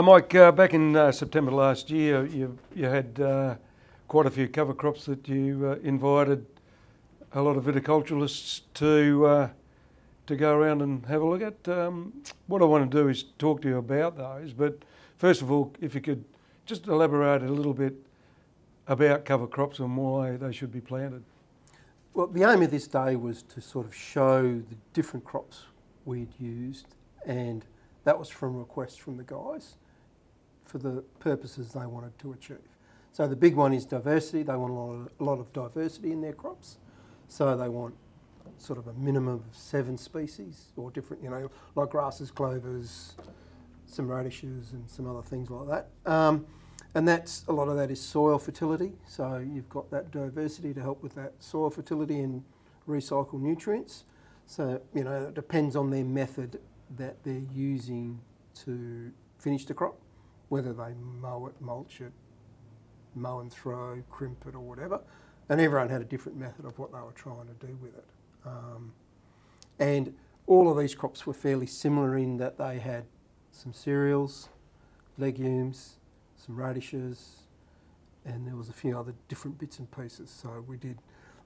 Mike, back in September last year, you had quite a few cover crops that you invited a lot of viticulturists to go around and have a look at. What I want to do is talk to you about those, but first of all, if you could just elaborate a little bit about cover crops and why they should be planted. Well, the aim of this day was to sort of show the different crops we'd used, and that was from requests from the guys for the purposes they wanted to achieve. So the big one is diversity. They want a lot of diversity in their crops. So they want sort of a minimum of 7 species or different, like grasses, clovers, some radishes and some other things like that. And that's a lot of that is soil fertility. So you've got that diversity to help with that soil fertility and recycle nutrients. So, it depends on their method that they're using to finish the crop, whether they mow it, mulch it, mow and throw, crimp it or whatever. And everyone had a different method of what they were trying to do with it. And all of these crops were fairly similar in that they had some cereals, legumes, some radishes, and there was a few other different bits and pieces. So we did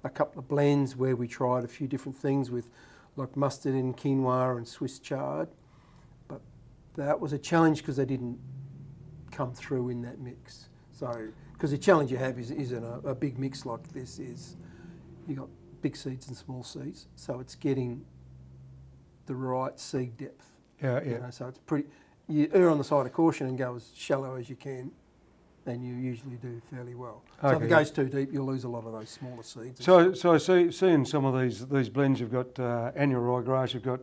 a couple of blends where we tried a few different things with like mustard and quinoa and Swiss chard. But that was a challenge because they didn't come through in that mix. So, because the challenge you have is in a big mix like this is you got big seeds and small seeds. So it's getting the right seed depth. Yeah. So it's you err on the side of caution and go as shallow as you can, and you usually do fairly well. So if it goes too deep, you'll lose a lot of those smaller seeds. So I see in some of these blends, you've got annual ryegrass, you've got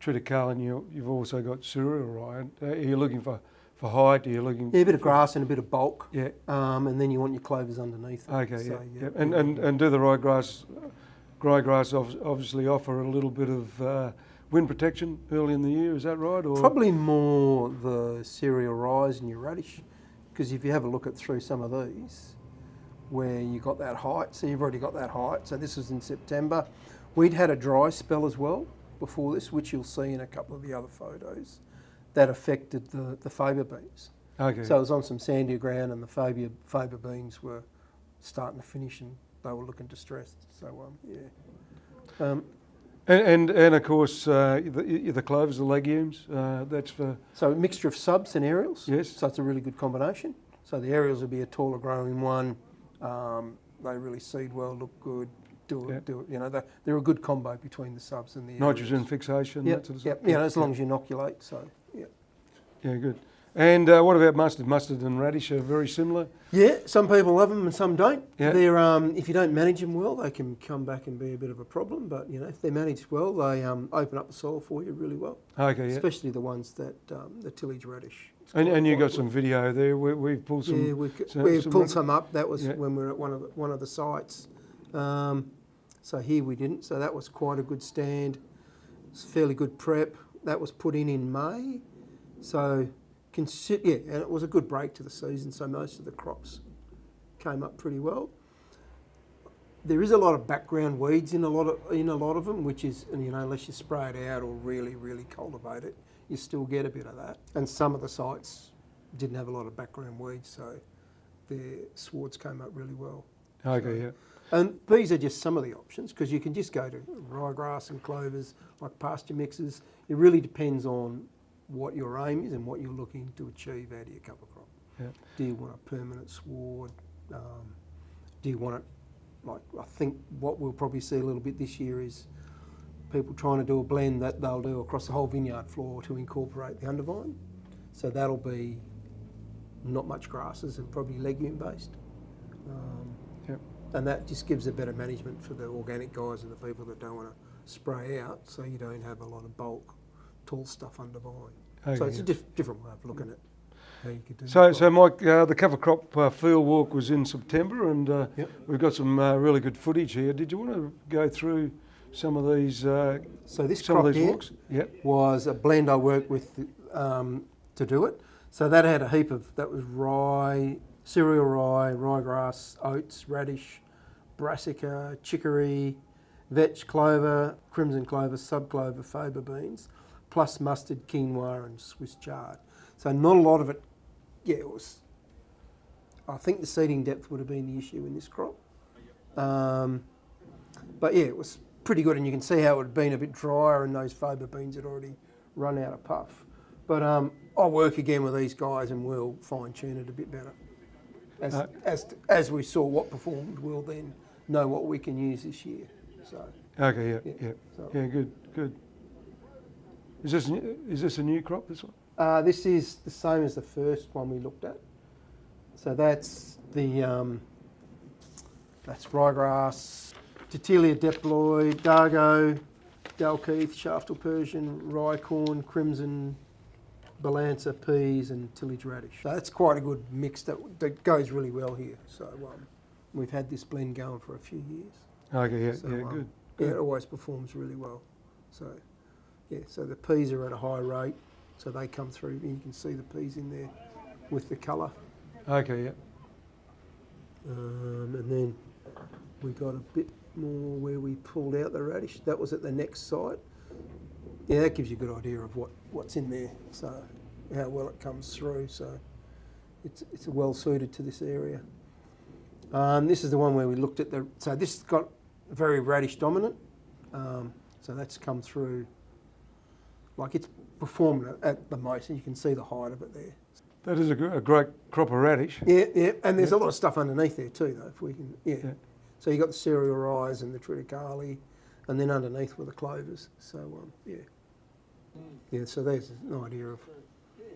triticale, and you've also got cereal rye. Are you looking for height? Are you looking? Yeah, a bit of grass and a bit of bulk. Yeah. And then you want your clovers underneath it. Okay. So, yeah. And do the ryegrass obviously offer a little bit of wind protection early in the year, is that right? Or? Probably more the cereal rye and your radish, because if you have a look through some of these, where you got that height, so you've already got that height. So this was in September. We'd had a dry spell as well before this, which you'll see in a couple of the other photos, that affected the faba beans. Okay. So it was on some sandier ground, and the faba beans were starting to finish, and they were looking distressed. So yeah. And of course the clovers, the legumes. That's for. So a mixture of subs and aerials. Yes. So it's a really good combination. So the aerials will be a taller growing one. They really seed well, look good. Do it. They're a good combo between the subs and the aerials. Nitrogen fixation. Yep. That sort of stuff. Yep. As long as you inoculate. So yeah. Yeah, good. And what about mustard? Mustard and radish are very similar? Yeah, some people love them and some don't. Yeah. They're if you don't manage them well, they can come back and be a bit of a problem. But if they're managed well, they open up the soil for you really well. Okay, yeah. Especially the ones that the tillage radish. And you got some video there. We've pulled some. Yeah, we've pulled some up. That was when we were at one of the sites. So here we didn't. So that was quite a good stand. It's fairly good prep. That was put in May. So. And it was a good break to the season, so most of the crops came up pretty well. There is a lot of background weeds in a lot of them, which is, unless you spray it out or really, really cultivate it, you still get a bit of that. And some of the sites didn't have a lot of background weeds, so their swards came up really well. Okay, yeah. And these are just some of the options, because you can just go to ryegrass and clovers, like pasture mixes. It really depends on what your aim is and what you're looking to achieve out of your cover crop. Yeah. Do you want a permanent sward? Do you want it, I think what we'll probably see a little bit this year is people trying to do a blend that they'll do across the whole vineyard floor to incorporate the undervine. So that'll be not much grasses and probably legume based. And that just gives a better management for the organic guys and the people that don't want to spray out, so you don't have a lot of bulk tall stuff under vine. Okay, so it's a different way of looking at how you could do it. So Mike, the cover crop field walk was in September, and we've got some really good footage here. Did you want to go through some of these? So this crop here was a blend I worked with to do it. So that had a heap of, that was rye, cereal rye, ryegrass, oats, radish, brassica, chicory, vetch clover, crimson clover, sub-clover, faba beans, plus mustard, quinoa and Swiss chard. So not a lot of it, it was, I think the seeding depth would have been the issue in this crop. But yeah, it was pretty good, and you can see how it had been a bit drier and those faba beans had already run out of puff. But I'll work again with these guys and we'll fine tune it a bit better. As we saw what performed, we'll then know what we can use this year. So Okay, yeah. Good. Is this a new crop, this one? this is the same as the first one we looked at. So that's the that's ryegrass, Titilia diploid, Dargo, Dalkeith, Shaftal Persian, rye corn, crimson, Balanza peas and tillage radish. So that's quite a good mix that goes really well here. So we've had this blend going for a few years. Okay, So, good. Yeah, it always performs really well. So so the peas are at a high rate, so they come through. You can see the peas in there with the colour. Okay, yeah. And then we got a bit more where we pulled out the radish. That was at the next site. Yeah, that gives you a good idea of what's in there, so how well it comes through. So it's well suited to this area. This is the one where we looked at so this has got very radish dominant. So that's come through, like it's performed at the most, and you can see the height of it there. That is a great crop of radish. Yeah, and there's a lot of stuff underneath there too, though. If we can, So you got the cereal rye and the triticale, and then underneath were the clovers. So so there's an idea of,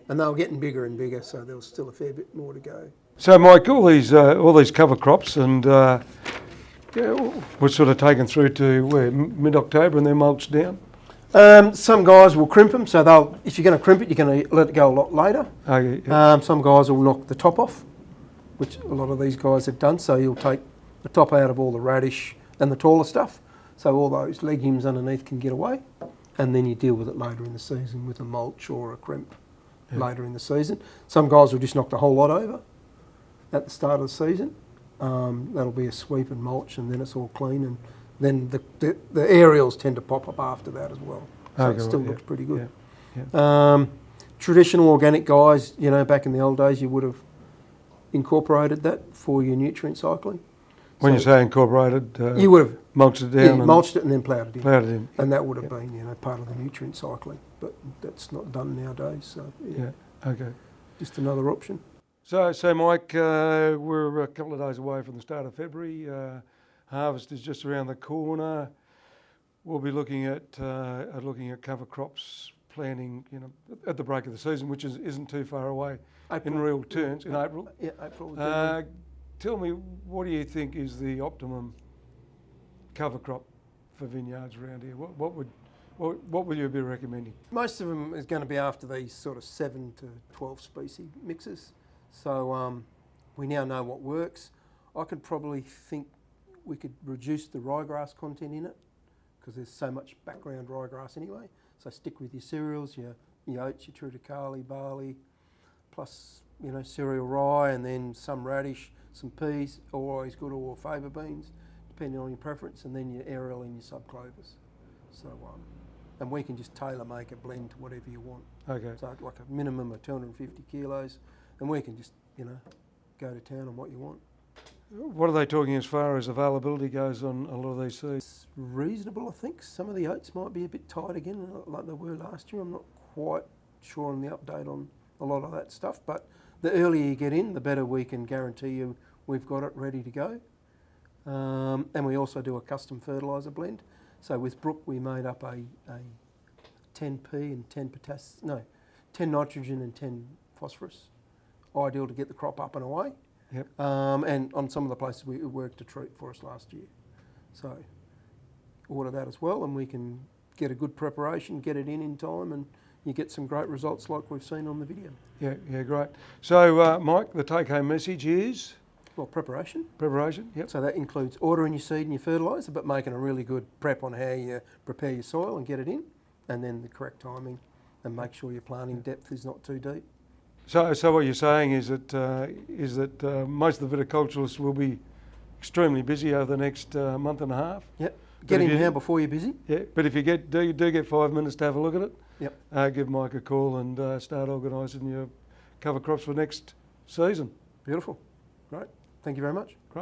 and they were getting bigger and bigger, so there was still a fair bit more to go. So, Mike, all these cover crops, and we're sort of taken through to mid-October, and they're mulched down. Some guys will crimp them, so if you're going to crimp it, you're going to let it go a lot later. Okay, yeah. Some guys will knock the top off, which a lot of these guys have done. So you'll take the top out of all the radish and the taller stuff, so all those legumes underneath can get away, and then you deal with it later in the season with a mulch or a crimp later in the season. Some guys will just knock the whole lot over at the start of the season. That'll be a sweep and mulch, and then it's all clean, and then the aerials tend to pop up after that as well. So it still looks pretty good. Yeah. Traditional organic guys, back in the old days, you would have incorporated that for your nutrient cycling. When you say incorporated, you would have mulched it down. Yeah, mulched it and then ploughed it in. Ploughed it in. And that would have been, part of the nutrient cycling, but that's not done nowadays. So Okay. Just another option. So Mike, we're a couple of days away from the start of February. Harvest is just around the corner. We'll be looking at cover crops planting, at the break of the season, which isn't too far away in real terms, in April. Yeah, April. Tell me, what do you think is the optimum cover crop for vineyards around here? What would you be recommending? Most of them is going to be after these sort of 7 to 12 species mixes. So we now know what works. I could probably think we could reduce the ryegrass content in it because there's so much background ryegrass anyway. So stick with your cereals, your oats, your triticale, barley, plus cereal rye, and then some radish, some peas, always good, or faba beans, depending on your preference, and then your aerial and your sub-clovers. So and we can just tailor make a blend to whatever you want. Okay. So like a minimum of 250 kilos, and we can just go to town on what you want. What are they talking as far as availability goes on a lot of these seeds? It's reasonable, I think. Some of the oats might be a bit tight again, like they were last year. I'm not quite sure on the update on a lot of that stuff, but the earlier you get in, the better we can guarantee you we've got it ready to go. And we also do a custom fertiliser blend. So with Brook, we made up a 10P and 10 nitrogen and 10 phosphorus. Ideal to get the crop up and away. Yep. And on some of the places it worked a treat for us last year. So order that as well, and we can get a good preparation, get it in time, and you get some great results like we've seen on the video. Yeah, great. So, Mike, the take-home message is? Well, preparation. Preparation, yep. So that includes ordering your seed and your fertiliser, but making a really good prep on how you prepare your soil and get it in, and then the correct timing, and make sure your planting depth is not too deep. So what you're saying is that most of the viticulturists will be extremely busy over the next month and a half. Yep. Get in now before you're busy. Yeah, but if you do get 5 minutes to have a look at it, Yep. give Mike a call and start organising your cover crops for next season. Beautiful. Great. Thank you very much. Great.